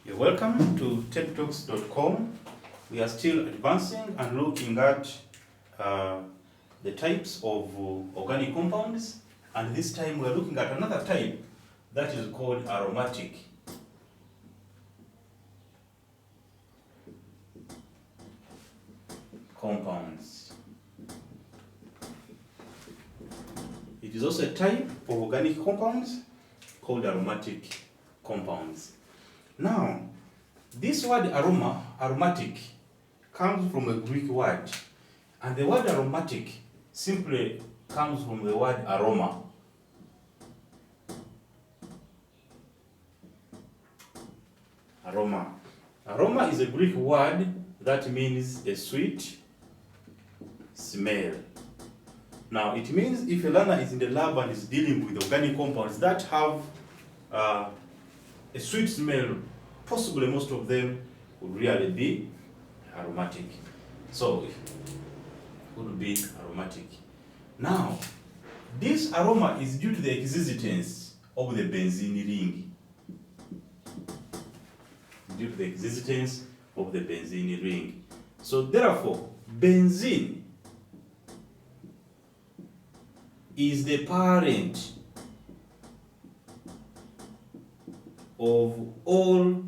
You're welcome to techtalks.com. We are still advancing and looking at the types of organic compounds, and this time we're looking at another type that is called aromatic compounds. It is also a type of organic compounds called aromatic compounds. Now, this word aromatic, comes from a Greek word, and the word aromatic simply comes from the word aroma. Aroma. Aroma is a Greek word that means a sweet smell. Now, it means if a learner is in the lab and is dealing with organic compounds that have a sweet smell, possibly most of them would really be aromatic. So, it would be aromatic. Now, this aroma is due to the existence of the benzene ring. Due to the existence of the benzene ring. So, therefore, benzene is the parent of all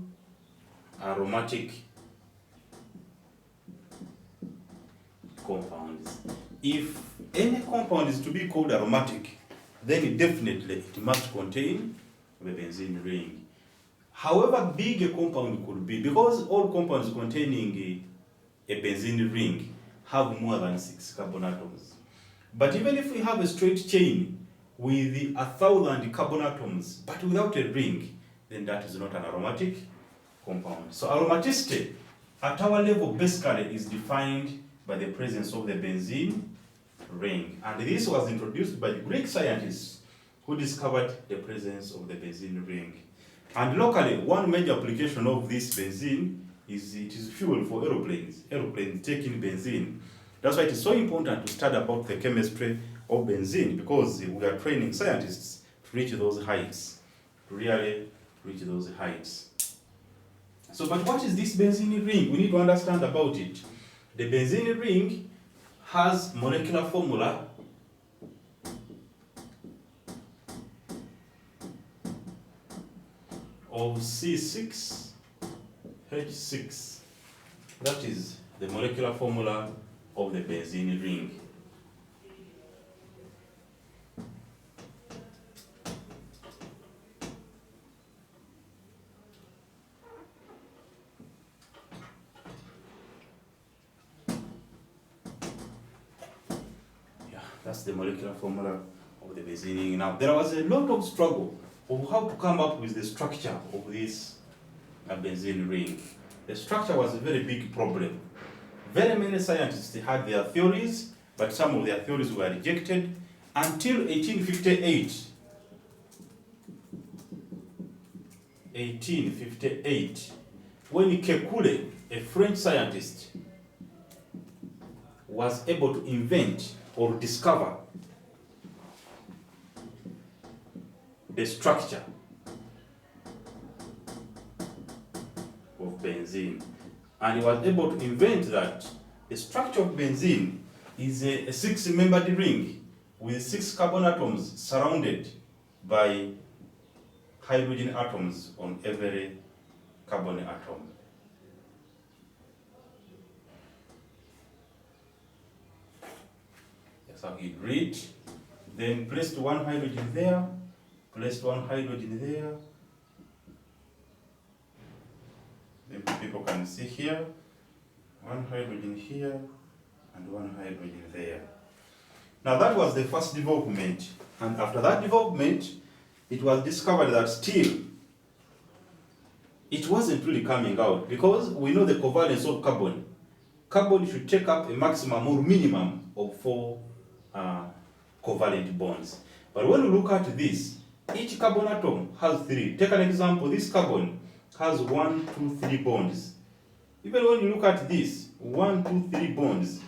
aromatic compounds. If any compound is to be called aromatic, then definitely it must contain the benzene ring. However big a compound could be, because all compounds containing a benzene ring have more than 6 carbon atoms. But even if we have a straight chain with 1,000 carbon atoms, but without a ring, then that is not an aromatic compound. So aromaticity at our level basically is defined by the presence of the benzene ring. And this was introduced by the Greek scientists who discovered the presence of the benzene ring. And locally, one major application of this benzene is it is fuel for aeroplanes. Aeroplanes taking benzene. That's why it is so important to study about the chemistry of benzene, because we are training scientists to reach those heights, to really reach those heights. So, but what is this benzene ring? We need to understand about it. The benzene ring has molecular formula of C6H6. That is the molecular formula of the benzene ring. That's the molecular formula of the benzene ring. Now, there was a lot of struggle of how to come up with the structure of this benzene ring. The structure was a very big problem. Very many scientists had their theories, but some of their theories were rejected until 1858. 1858, when Kekule, a French scientist, was able to invent or discover the structure of benzene. And he was able to invent that the structure of benzene is a 6-membered ring with 6 carbon atoms surrounded by hydrogen atoms on every carbon atom. That's how he did it. Then placed 1 hydrogen there, placed 1 hydrogen there. Then people can see here, 1 hydrogen here, and 1 hydrogen there. Now that was the first development. And after that development, it was discovered that still, it wasn't really coming out, because we know the covalence of carbon. Carbon should take up a maximum or minimum of 4 covalent bonds. But when we look at this, each carbon atom has 3. Take an example, this carbon has 1, 2, 3 bonds. Even when you look at this, 1, 2, 3 bonds.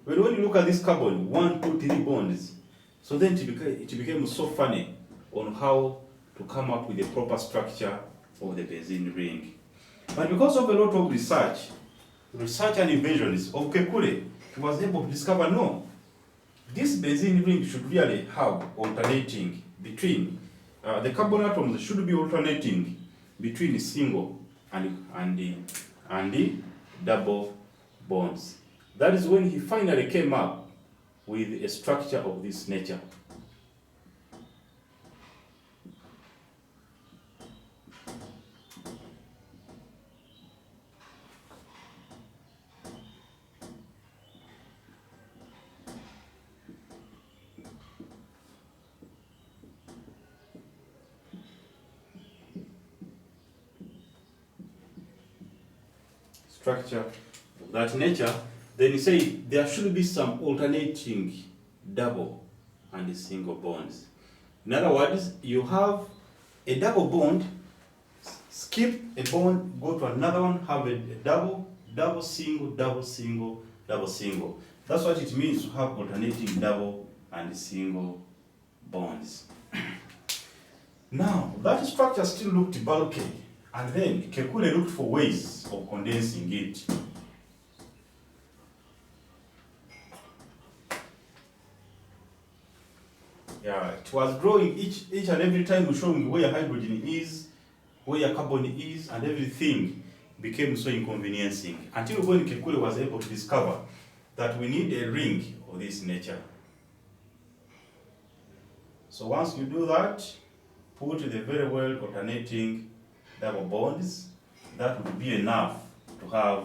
But when you look at this carbon, 1, 2, 3 bonds. So then it became so funny on how to come up with the proper structure of the benzene ring. But because of a lot of research and inventions of Kekule, he was able to discover no, this benzene ring should really have alternating between, the carbon atoms should be alternating between single and the double bonds. That is when he finally came up with a structure of this nature. Structure of that nature, then you say there should be some alternating double and single bonds. In other words, you have a double bond, skip a bond, go to another one, have a double, double, single, double, single, double, single. That's what it means to have alternating double and single bonds. Now, that structure still looked bulky. And then Kekule looked for ways of condensing it. Yeah, it was growing each and every time, showing where hydrogen is, where carbon is, and everything became so inconveniencing. Until when Kekule was able to discover that we need a ring of this nature. So once you do that, put the very well alternating double bonds, that would be enough to have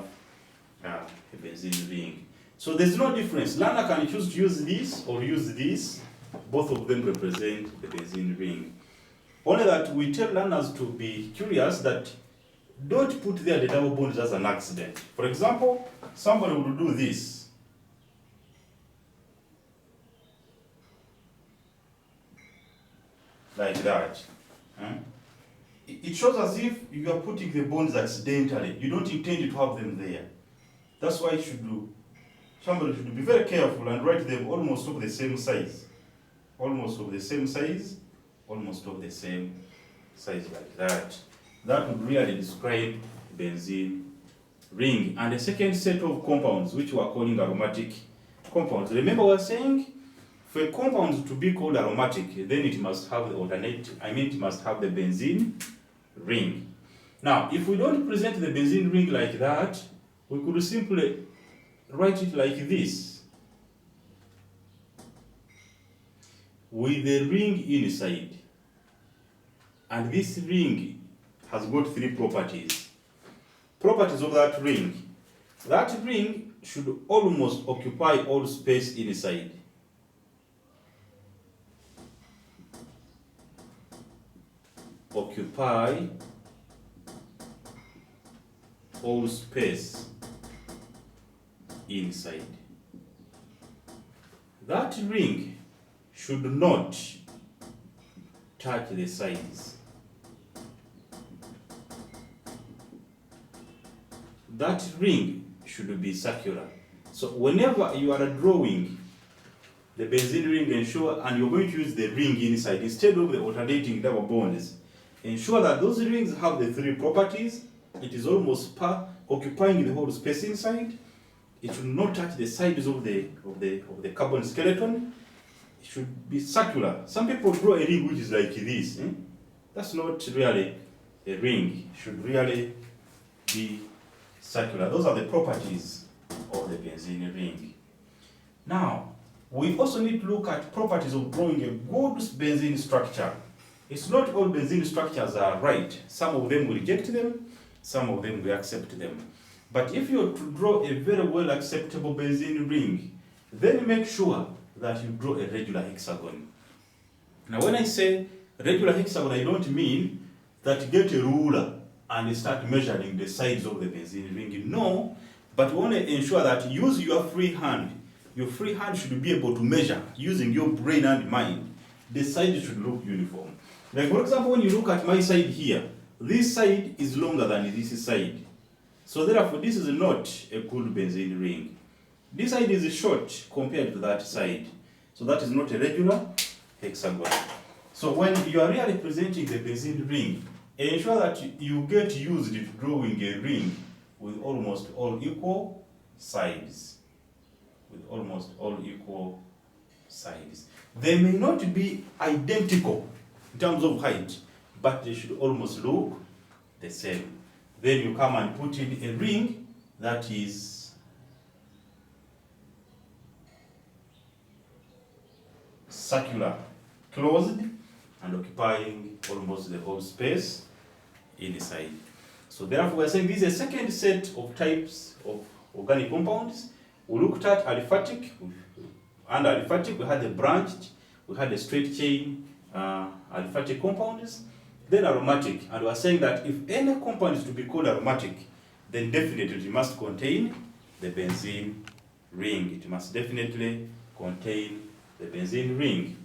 a benzene ring. So there's no difference. Learner can choose to use this or use this. Both of them represent the benzene ring. Only that we tell learners to be curious, that don't put there the double bonds as an accident. For example, somebody would do this. Like that. It shows as if you are putting the bonds accidentally. You don't intend to have them there. That's why somebody should be very careful and write them almost of the same size. Almost of the same size, almost of the same size, like that. That would really describe benzene ring. And the second set of compounds, which we are calling aromatic compounds. Remember, we are saying for a compound to be called aromatic, then it must have it must have the benzene ring. Now, if we don't present the benzene ring like that, we could simply write it like this, with the ring inside. And this ring has got three properties. Properties of that ring. That ring should almost occupy all space inside. Occupy all space inside. That ring should not touch the sides. That ring should be circular. So whenever you are drawing the benzene ring, and you're going to use the ring inside instead of the alternating double bonds, ensure that those rings have the three properties. It is almost occupying the whole space inside. It should not touch the sides of the carbon skeleton. It should be circular. Some people draw a ring which is like this. That's not really a ring. It should really be circular. Those are the properties of the benzene ring. Now, we also need to look at properties of drawing a good benzene structure. It's not all benzene structures are right. Some of them will reject them, some of them will accept them. But if you're to draw a very well acceptable benzene ring, then make sure that you draw a regular hexagon. Now when I say regular hexagon, I don't mean that you get a ruler and start measuring the sides of the benzene ring. No, but we want to ensure that you use your free hand. Your free hand should be able to measure using your brain and mind. The sides should look uniform. Like for example, when you look at my side here, this side is longer than this side. So therefore, this is not a good benzene ring. This side is short compared to that side. So that is not a regular hexagon. So when you are really presenting the benzene ring, ensure that you get used to drawing a ring with almost all equal sides. With almost all equal sides. They may not be identical in terms of height, but they should almost look the same. Then you come and put in a ring that is circular, closed, and occupying almost the whole space inside. So therefore we are saying this is a second set of types of organic compounds. We looked at aliphatic. Under aliphatic we had the branched, we had the straight chain aliphatic compounds, then aromatic. And we are saying that if any compound is to be called aromatic, then definitely it must contain the benzene ring. It must definitely contain the benzene ring.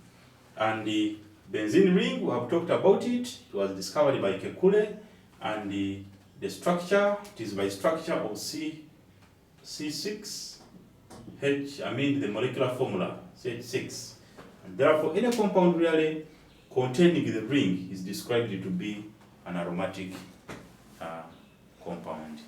And the benzene ring, we have talked about it. It was discovered by Kekule, and the structure, it is by structure of C6H, the molecular formula, CH6. And therefore, any compound really containing the ring is described to be an aromatic compound.